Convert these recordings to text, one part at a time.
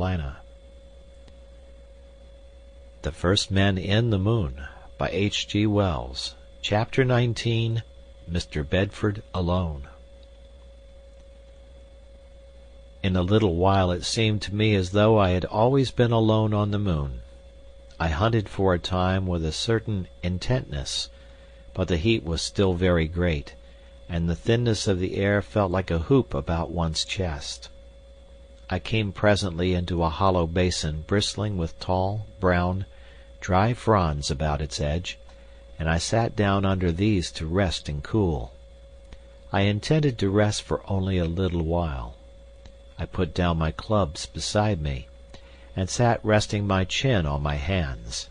Carolina. The First Men in the Moon, by H.G.Wells. Chapter 19, Mr. Bedford Alone. In a little while it seemed to me as though I had always been alone on the moon. I hunted for a time with a certain intentness, but the heat was still very great, and the thinness of the air felt like a hoop about one's chest. I came presently into a hollow basin bristling with tall, brown, dry fronds about its edge, and I sat down under these to rest and cool. I intended to rest for only a little while. I put down my clubs beside me, and sat resting my chin on my hands.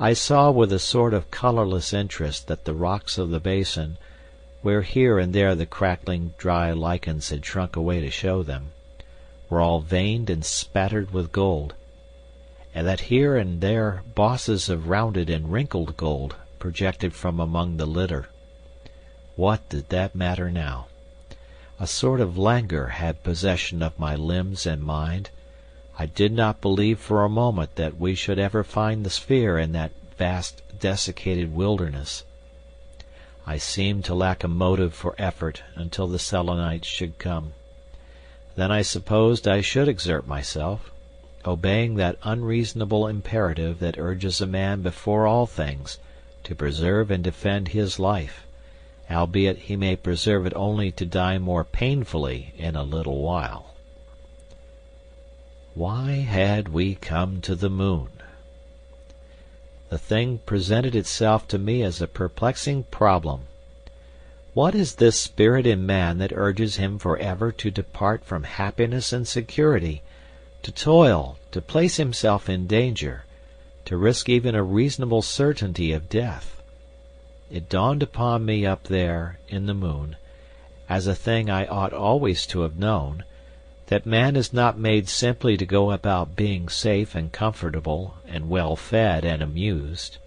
I saw with a sort of colourless interest that the rocks of the basin, where here and there the crackling dry lichens had shrunk away to show them, were all veined and spattered with gold, and that here and there bosses of rounded and wrinkled gold projected from among the litter. What did that matter now? A sort of languor had possession of my limbs and mind. I did not believe for a moment that we should ever find the sphere in that vast desiccated wilderness. I seemed to lack a motive for effort until the Selenites should come. Then I supposed I should exert myself, obeying that unreasonable imperative that urges a man before all things to preserve and defend his life, albeit he may preserve it only to die more painfully in a little while. Why had we come to the moon? The thing presented itself to me as a perplexing problem. What is this spirit in man that urges him for ever to depart from happiness and security, to toil, to place himself in danger, to risk even a reasonable certainty of death? It dawned upon me up there in the moon, as a thing I ought always to have known, that man is not made simply to go about being safe and comfortable and well fed and amused.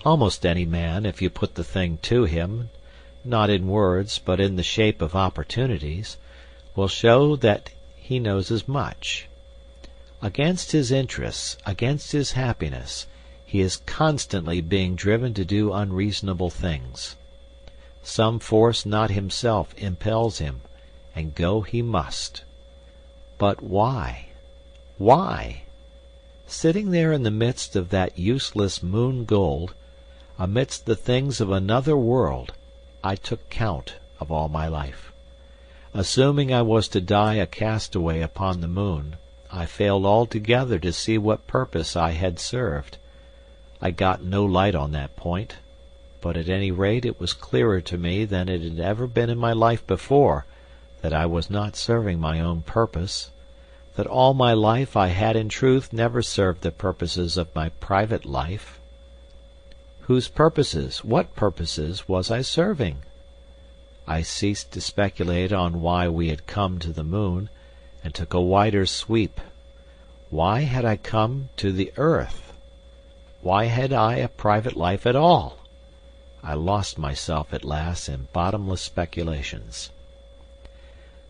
Almost any man, if you put the thing to him, not in words but in the shape of opportunities, will show that he knows as much. Against his interests, against his happiness, he is constantly being driven to do unreasonable things. Some force not himself impels him, and go he must. But why? Why? Sitting there in the midst of that useless moon gold, amidst the things of another world, I took count of all my life. Assuming I was to die a castaway upon the moon, I failed altogether to see what purpose I had served. I got no light on that point, but at any rate it was clearer to me than it had ever been in my life before that I was not serving my own purpose, that all my life I had in truth never served the purposes of my private life. Whose purposes, what purposes was I serving? I ceased to speculate on why we had come to the moon, and took a wider sweep. Why had I come to the earth? Why had I a private life at all? I lost myself at last in bottomless speculations.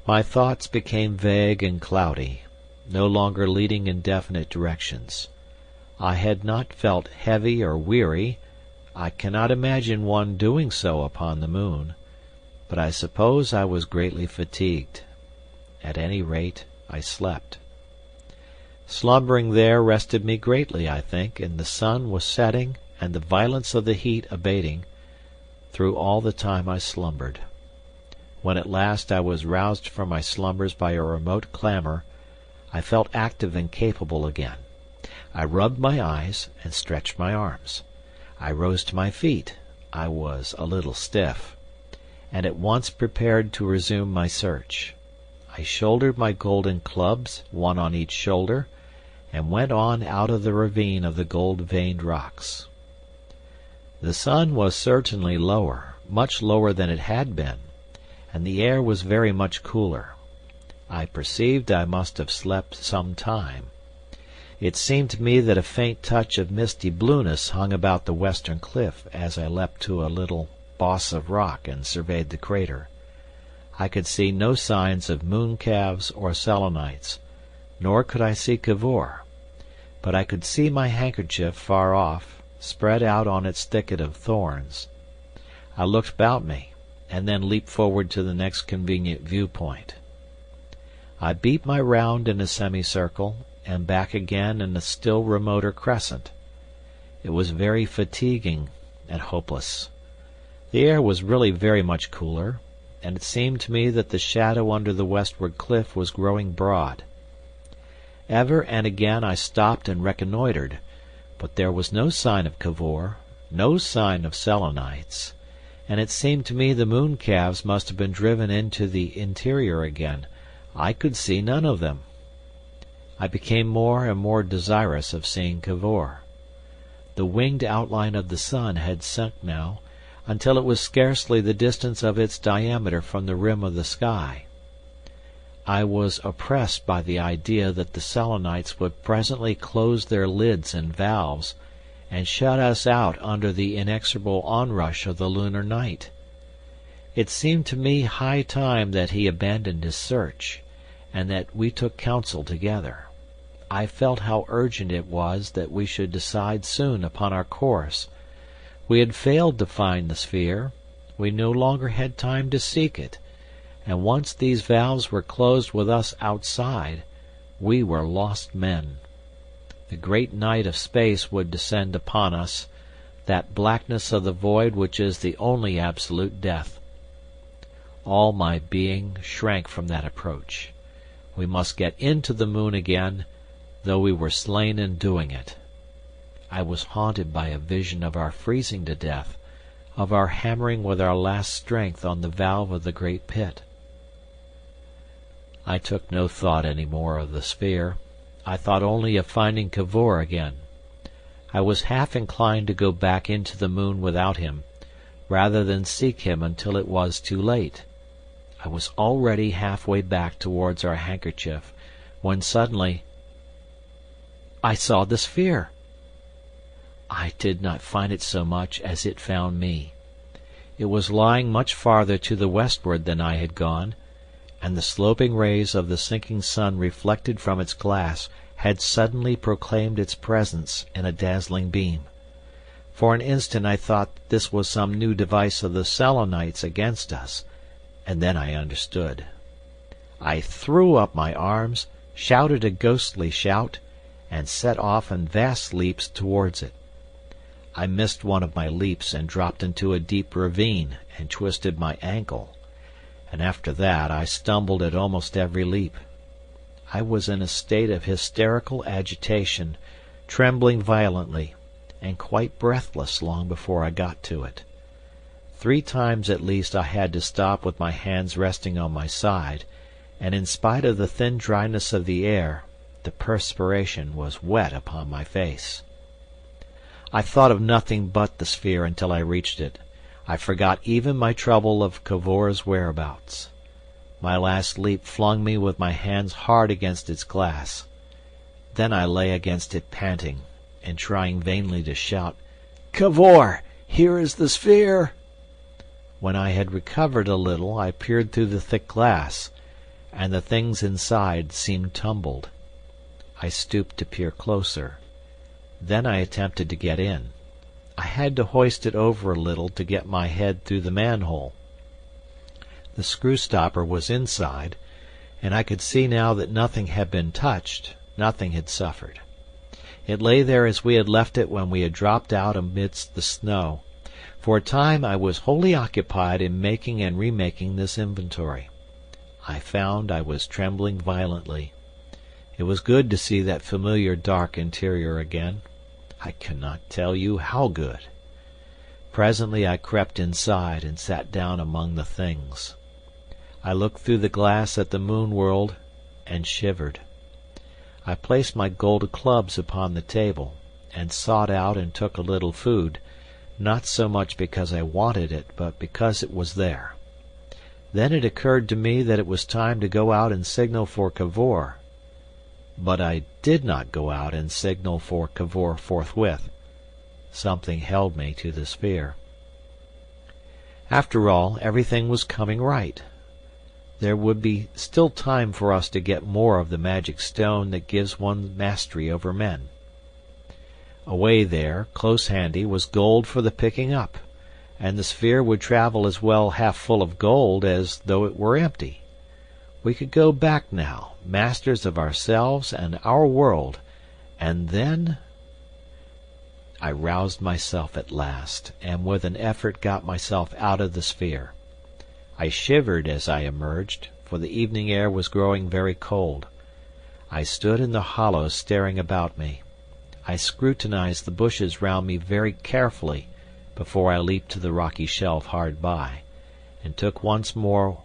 My thoughts became vague and cloudy, no longer leading in definite directions. I had not felt heavy or weary. I cannot imagine one doing so upon the moon, but I suppose I was greatly fatigued. At any rate, I slept. Slumbering there rested me greatly, I think, and the sun was setting and the violence of the heat abating through all the time I slumbered. When at last I was roused from my slumbers by a remote clamour, I felt active and capable again. I rubbed my eyes and stretched my arms. I rose to my feet. I was a little stiff, and at once prepared to resume my search. I shouldered my golden clubs, one on each shoulder, and went on out of the ravine of the gold-veined rocks. The sun was certainly lower, much lower than it had been, and the air was very much cooler. I perceived I must have slept some time. It seemed to me that a faint touch of misty blueness hung about the western cliff as I leapt to a little boss of rock and surveyed the crater. I could see no signs of mooncalves or Selenites, nor could I see Cavor, but I could see my handkerchief far off, spread out on its thicket of thorns. I looked about me, and then leaped forward to the next convenient viewpoint. I beat my round in a semicircle, and back again in a still remoter crescent. It was very fatiguing and hopeless. The air was really very much cooler, and it seemed to me that the shadow under the westward cliff was growing broad. Ever and again I stopped and reconnoitred, but there was no sign of Cavor, no sign of Selenites, and it seemed to me the moon calves must have been driven into the interior again. I could see none of them. I became more and more desirous of seeing Cavor. The winged outline of the sun had sunk now, until it was scarcely the distance of its diameter from the rim of the sky. I was oppressed by the idea that the Selenites would presently close their lids and valves, and shut us out under the inexorable onrush of the lunar night. It seemed to me high time that he abandoned his search, and that we took counsel together. I felt how urgent it was that we should decide soon upon our course. We had failed to find the sphere, we no longer had time to seek it, and once these valves were closed with us outside, we were lost men. The great night of space would descend upon us, that blackness of the void which is the only absolute death. All my being shrank from that approach. We must get into the moon again, though we were slain in doing it. I was haunted by a vision of our freezing to death, of our hammering with our last strength on the valve of the great pit. I took no thought any more of the sphere. I thought only of finding Cavor again. I was half inclined to go back into the moon without him, rather than seek him until it was too late. I was already half-way back towards our handkerchief, when suddenly I saw the sphere. I did not find it so much as it found me. It was lying much farther to the westward than I had gone, and the sloping rays of the sinking sun reflected from its glass had suddenly proclaimed its presence in a dazzling beam. For an instant I thought this was some new device of the Selenites against us, and then I understood. I threw up my arms, shouted a ghostly shout, and set off in vast leaps towards it. I missed one of my leaps and dropped into a deep ravine and twisted my ankle, and after that I stumbled at almost every leap. I was in a state of hysterical agitation, trembling violently, and quite breathless long before I got to it. 3 times at least I had to stop with my hands resting on my side, and in spite of the thin dryness of the air, the perspiration was wet upon my face. I thought of nothing but the sphere until I reached it. I forgot even my trouble of Cavor's whereabouts. My last leap flung me with my hands hard against its glass. Then I lay against it panting, and trying vainly to shout, "Cavor, here is the sphere!" When I had recovered a little I peered through the thick glass, and the things inside seemed tumbled. I stooped to peer closer. Then I attempted to get in. I had to hoist it over a little to get my head through the manhole. The screw stopper was inside, and I could see now that nothing had been touched, nothing had suffered. It lay there as we had left it when we had dropped out amidst the snow. For a time I was wholly occupied in making and remaking this inventory. I found I was trembling violently. It was good to see that familiar dark interior again. I cannot tell you how good. Presently I crept inside and sat down among the things. I looked through the glass at the moon world and shivered. I placed my gold clubs upon the table, and sought out and took a little food, not so much because I wanted it, but because it was there. Then it occurred to me that it was time to go out and signal for Cavor. But I did not go out and signal for Cavor forthwith. Something held me to the sphere. After all, everything was coming right. there would be still time for us to get more of the magic stone that gives one mastery over men. Away there, close handy, was gold for the picking up, and the sphere would travel as well half full of gold as though it were empty. We could go back now, masters of ourselves and our world, and then... I roused myself at last, and with an effort got myself out of the sphere. I shivered as I emerged, for the evening air was growing very cold. I stood in the hollow staring about me. I scrutinized the bushes round me very carefully before I leaped to the rocky shelf hard by, and took once more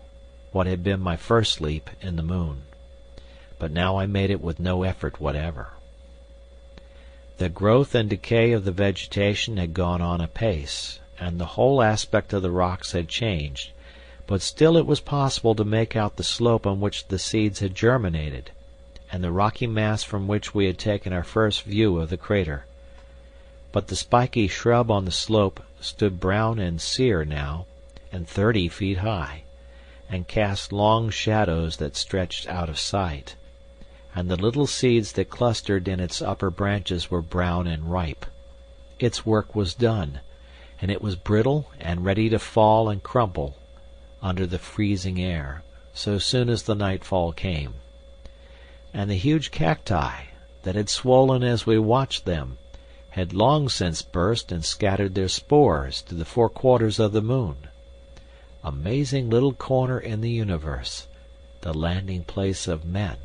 what had been my first leap in the moon. But now I made it with no effort whatever. The growth and decay of the vegetation had gone on apace, and the whole aspect of the rocks had changed, but still it was possible to make out the slope on which the seeds had germinated, and the rocky mass from which we had taken our first view of the crater. But the spiky shrub on the slope stood brown and sere now, and 30 feet high, and cast long shadows that stretched out of sight, and the little seeds that clustered in its upper branches were brown and ripe. Its work was done, and it was brittle and ready to fall and crumple under the freezing air, so soon as the nightfall came. And the huge cacti, that had swollen as we watched them, had long since burst and scattered their spores to the 4 quarters of the moon. Amazing little corner in the universe, the landing place of men.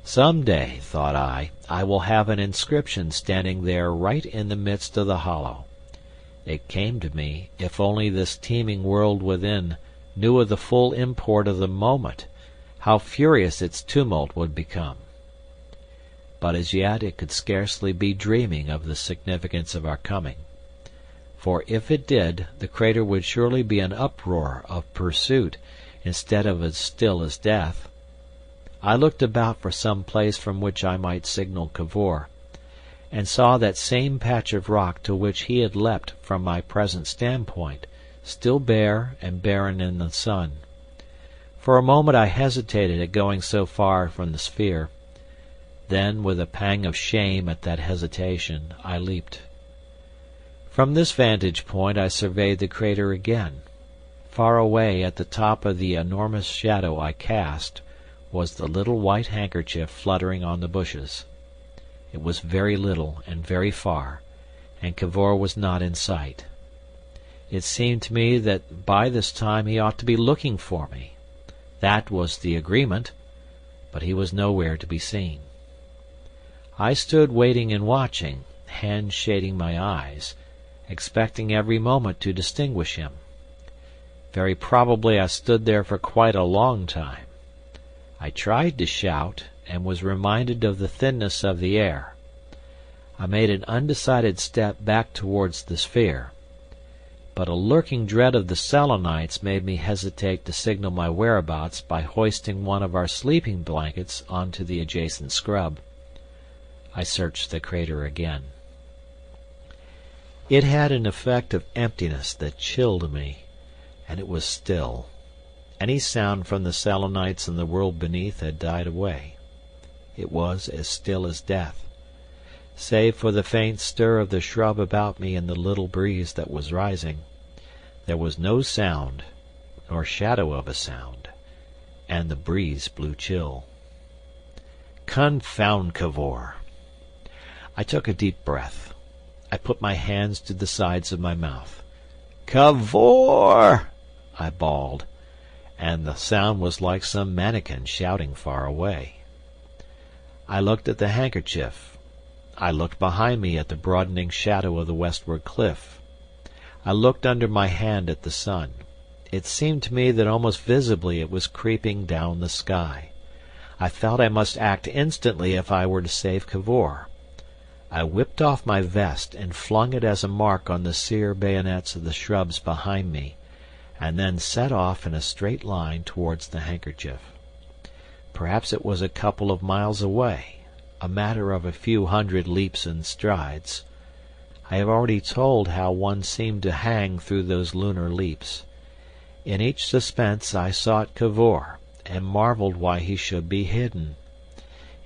Some day, thought I will have an inscription standing there right in the midst of the hollow. It came to me, if only this teeming world within knew of the full import of the moment, how furious its tumult would become. But as yet it could scarcely be dreaming of the significance of our coming. For if it did, the crater would surely be an uproar of pursuit, instead of as still as death. I looked about for some place from which I might signal Cavor, and saw that same patch of rock to which he had leapt from my present standpoint, still bare and barren in the sun. For a moment I hesitated at going so far from the sphere. Then, with a pang of shame at that hesitation, I leaped. From this vantage point I surveyed the crater again. Far away, at the top of the enormous shadow I cast, was the little white handkerchief fluttering on the bushes. It was very little and very far, and Cavor was not in sight. It seemed to me that by this time he ought to be looking for me. That was the agreement, but he was nowhere to be seen. I stood waiting and watching, hands shading my eyes, expecting every moment to distinguish him. Very probably I stood there for quite a long time. I tried to shout, and was reminded of the thinness of the air. I made an undecided step back towards the sphere, but a lurking dread of the Selenites made me hesitate to signal my whereabouts by hoisting one of our sleeping blankets onto the adjacent scrub. I searched the crater again. It had an effect of emptiness that chilled me, and it was still. Any sound from the Selenites and the world beneath had died away. It was as still as death. Save for the faint stir of the shrub about me and the little breeze that was rising, there was no sound, nor shadow of a sound, and the breeze blew chill. Confound Cavor! I took a deep breath. I put my hands to the sides of my mouth. "Cavor!" I bawled, and the sound was like some mannikin shouting far away. I looked at the handkerchief. I looked behind me at the broadening shadow of the westward cliff. I looked under my hand at the sun. It seemed to me that almost visibly it was creeping down the sky. I felt I must act instantly if I were to save Cavor. I whipped off my vest and flung it as a mark on the sere bayonets of the shrubs behind me, and then set off in a straight line towards the handkerchief. Perhaps it was a couple of miles away, a matter of a few hundred leaps and strides. I have already told how one seemed to hang through those lunar leaps. In each suspense I sought Cavor, and marveled why he should be hidden.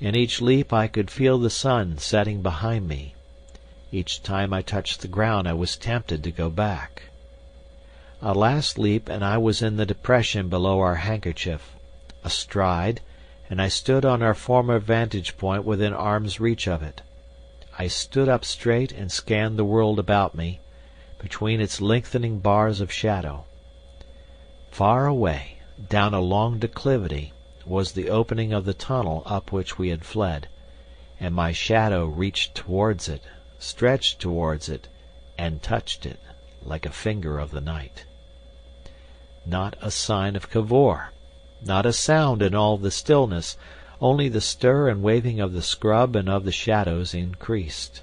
In each leap I could feel the sun setting behind me. Each time I touched the ground I was tempted to go back. A last leap and I was in the depression below our handkerchief. A stride, and I stood on our former vantage point within arm's reach of it. I stood up straight and scanned the world about me, between its lengthening bars of shadow. Far away, down a long declivity, was the opening of the tunnel up which we had fled, and my shadow reached towards it, stretched towards it, and touched it, like a finger of the night. Not a sign of Cavor, not a sound in all the stillness, only the stir and waving of the scrub and of the shadows increased.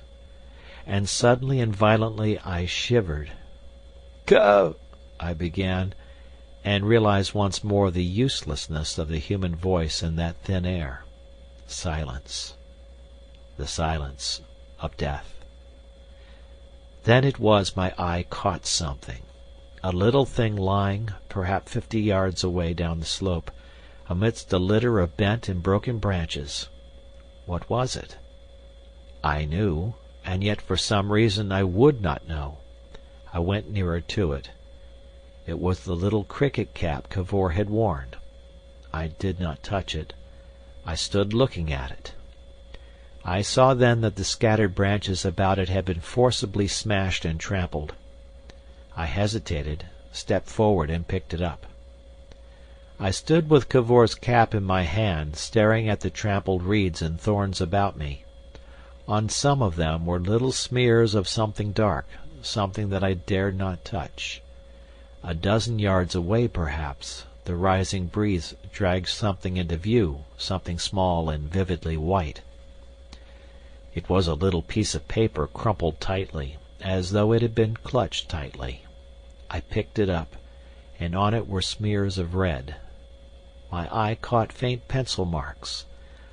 And suddenly and violently I shivered. I began, and realized once more the uselessness of the human voice in that thin air. Silence. The silence of death. Then it was my eye caught something. A little thing lying, perhaps 50 yards away down the slope, amidst a litter of bent and broken branches. What was it? I knew, and yet for some reason I would not know. I went nearer to it. It was the little cricket cap Cavor had worn. I did not touch it. I stood looking at it. I saw then that the scattered branches about it had been forcibly smashed and trampled. I hesitated, stepped forward, and picked it up. I stood with Cavor's cap in my hand, staring at the trampled reeds and thorns about me. On some of them were little smears of something dark, something that I dared not touch. A dozen yards away, perhaps, the rising breeze dragged something into view, something small and vividly white. It was a little piece of paper crumpled tightly, as though it had been clutched tightly. I picked it up, and on it were smears of red. My eye caught faint pencil marks.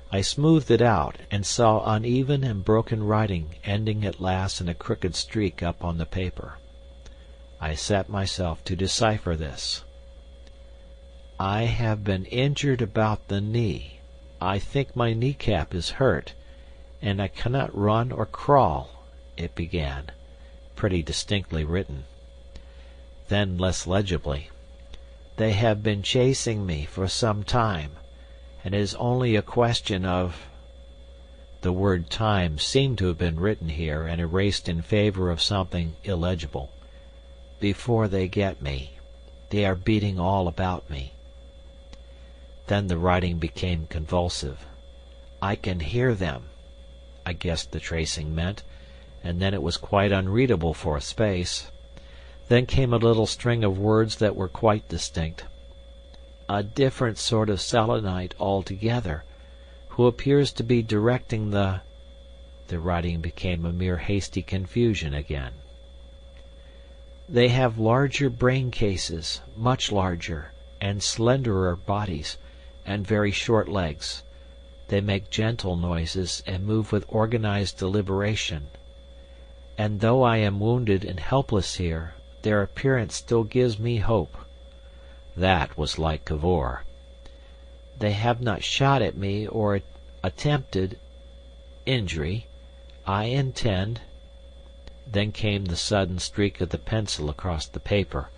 I smoothed it out, and saw uneven and broken writing ending at last in a crooked streak up on the paper. I set myself to decipher this. I have been injured about the knee. I think my kneecap is hurt, and I cannot run or crawl, it began, pretty distinctly written. Then less legibly, they have been chasing me for some time, and it is only a question of... The word time seemed to have been written here and erased in favor of something illegible. Before they get me, they are beating all about me. Then the writing became convulsive. I can hear them, I guessed the tracing meant, and then it was quite unreadable for a space. Then came a little string of words that were quite distinct. A different sort of Selenite altogether, who appears to be directing the... The writing became a mere hasty confusion again. They have larger brain cases, much larger, and slenderer bodies, and very short legs. They make gentle noises and move with organized deliberation. And though I am wounded and helpless here, their appearance still gives me hope. That was like Cavor. They have not shot at me or attempted injury. I intend... Then came the sudden streak of the pencil across the paper,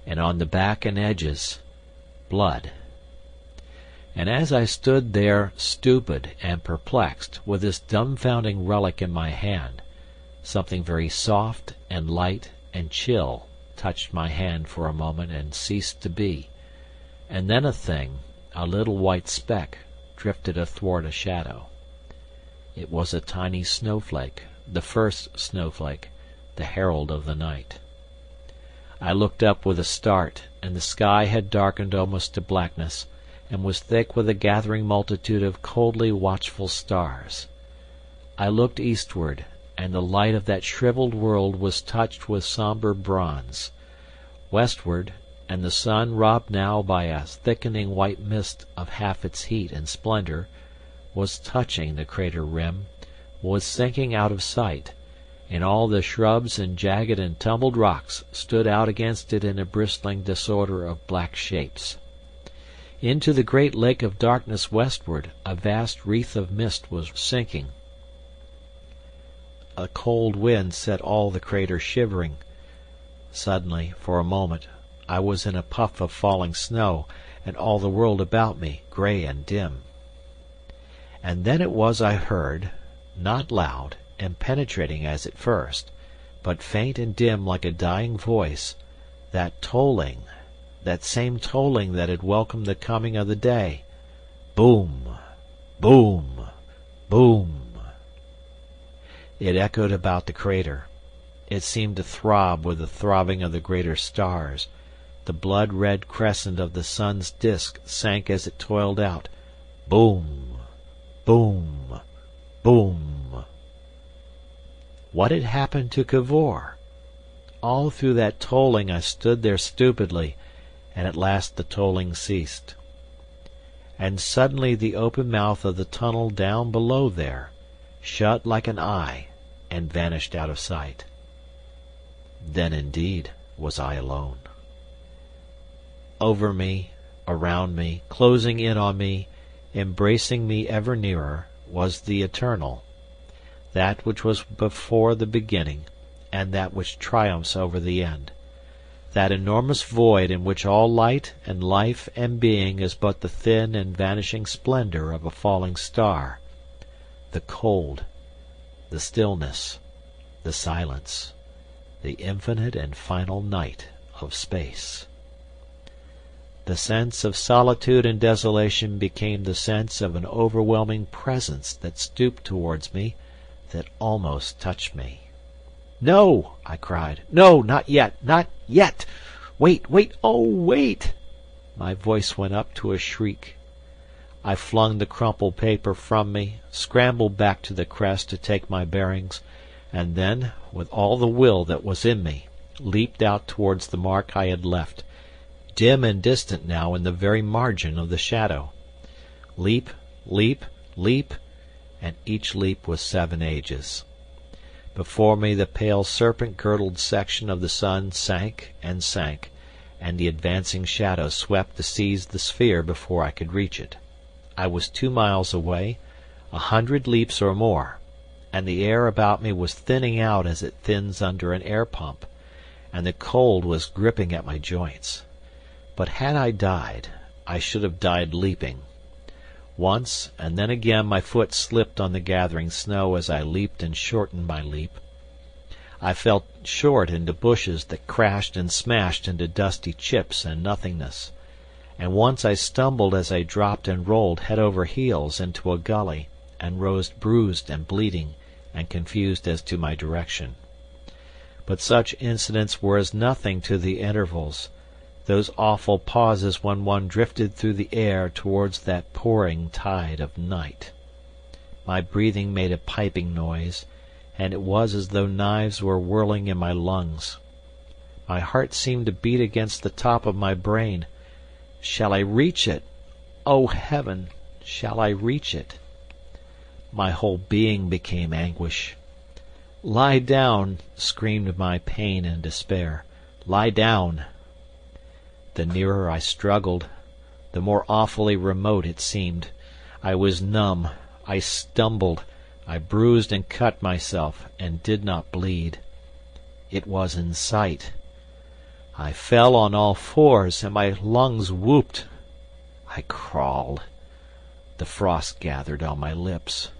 and on the back and edges, blood. And as I stood there stupid and perplexed, with this dumbfounding relic in my hand, something very soft and light and chill touched my hand for a moment and ceased to be, and then a thing, a little white speck, drifted athwart a shadow. It was a tiny snowflake, the first snowflake, the herald of the night. I looked up with a start, and the sky had darkened almost to blackness, and was thick with a gathering multitude of coldly watchful stars. I looked eastward, and the light of that shriveled world was touched with sombre bronze. Westward, and the sun, robbed now by a thickening white mist of half its heat and splendor, was touching the crater rim, was sinking out of sight, and all the shrubs and jagged and tumbled rocks stood out against it in a bristling disorder of black shapes. Into the great lake of darkness westward a vast wreath of mist was sinking. A cold wind set all the crater shivering. Suddenly, for a moment, I was in a puff of falling snow, and all the world about me grey and dim. And then it was I heard, not loud and penetrating as at first, but faint and dim like a dying voice, that tolling, that same tolling that had welcomed the coming of the day. Boom! Boom! Boom! It echoed about the crater. It seemed to throb with the throbbing of the greater stars. The blood-red crescent of the sun's disk sank as it toiled out. Boom! Boom! Boom! What had happened to Cavor? All through that tolling I stood there stupidly, and at last the tolling ceased. And suddenly the open mouth of the tunnel down below there shut like an eye and vanished out of sight. Then indeed was I alone. Over me, around me, closing in on me, embracing me ever nearer, was the eternal, that which was before the beginning, and that which triumphs over the end, that enormous void in which all light and life and being is but the thin and vanishing splendor of a falling star, the cold, the stillness, the silence, the infinite and final night of space. The sense of solitude and desolation became the sense of an overwhelming presence that stooped towards me, that almost touched me. "No!" I cried. "No, not yet! Not yet! Wait, wait, oh, wait!" My voice went up to a shriek. I flung the crumpled paper from me, scrambled back to the crest to take my bearings, and then, with all the will that was in me, leaped out towards the mark I had left, dim and distant now in the very margin of the shadow. Leap, leap, leap, and each leap was 7 ages. Before me the pale serpent-girdled section of the sun sank and sank, and the advancing shadow swept to seize the sphere before I could reach it. I was 2 miles away, 100 leaps or more, and the air about me was thinning out as it thins under an air pump, and the cold was gripping at my joints. But had I died, I should have died leaping. Once, and then again my foot slipped on the gathering snow as I leaped and shortened my leap. I fell short into bushes that crashed and smashed into dusty chips and nothingness, and once I stumbled as I dropped and rolled head over heels into a gully, and rose bruised and bleeding and confused as to my direction. But such incidents were as nothing to the intervals, those awful pauses when one drifted through the air towards that pouring tide of night. My breathing made a piping noise, and it was as though knives were whirling in my lungs. My heart seemed to beat against the top of my brain. Shall I reach it? Oh, heaven, shall I reach it? My whole being became anguish. "Lie down!" screamed my pain and despair. "Lie down!" The nearer I struggled, the more awfully remote it seemed. I was numb, I stumbled, I bruised and cut myself, and did not bleed. It was in sight. I fell on all fours, and my lungs whooped. I crawled. The frost gathered on my lips.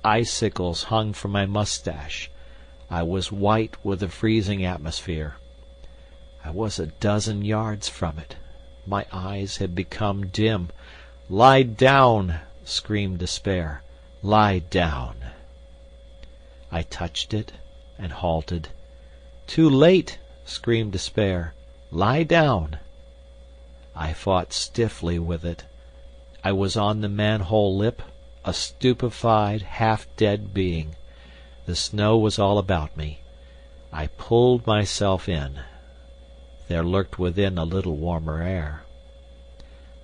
Icicles hung from my moustache. I was white with the freezing atmosphere. I was a dozen yards from it. My eyes had become dim. "Lie down!" screamed despair. "Lie down!" I touched it and halted. "Too late!" screamed despair. "Lie down!" I fought stiffly with it. I was on the manhole lip, a stupefied, half-dead being. The snow was all about me. I pulled myself in. There lurked within a little warmer air.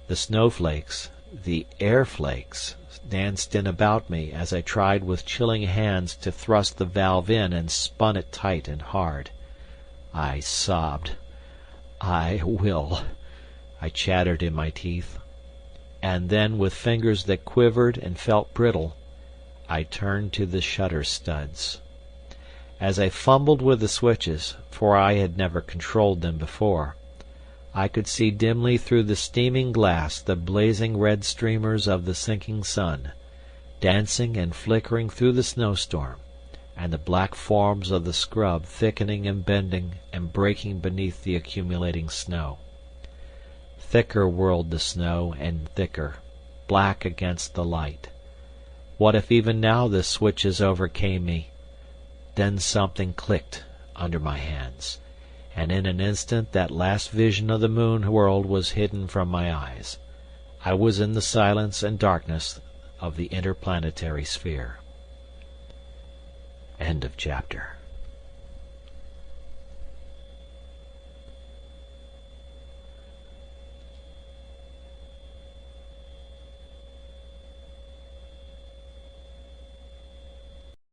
The snowflakes, the air flakes, danced in about me as I tried with chilling hands to thrust the valve in and spun it tight and hard. I sobbed. "I will," I chattered in my teeth. And then, with fingers that quivered and felt brittle, I turned to the shutter studs. As I fumbled with the switches, for I had never controlled them before, I could see dimly through the steaming glass the blazing red streamers of the sinking sun, dancing and flickering through the snowstorm, and the black forms of the scrub thickening and bending and breaking beneath the accumulating snow. Thicker whirled the snow, and thicker, black against the light. What if even now the switches overcame me? Then something clicked under my hands, and in an instant that last vision of the moon world was hidden from my eyes. I was in the silence and darkness of the interplanetary sphere. End of chapter.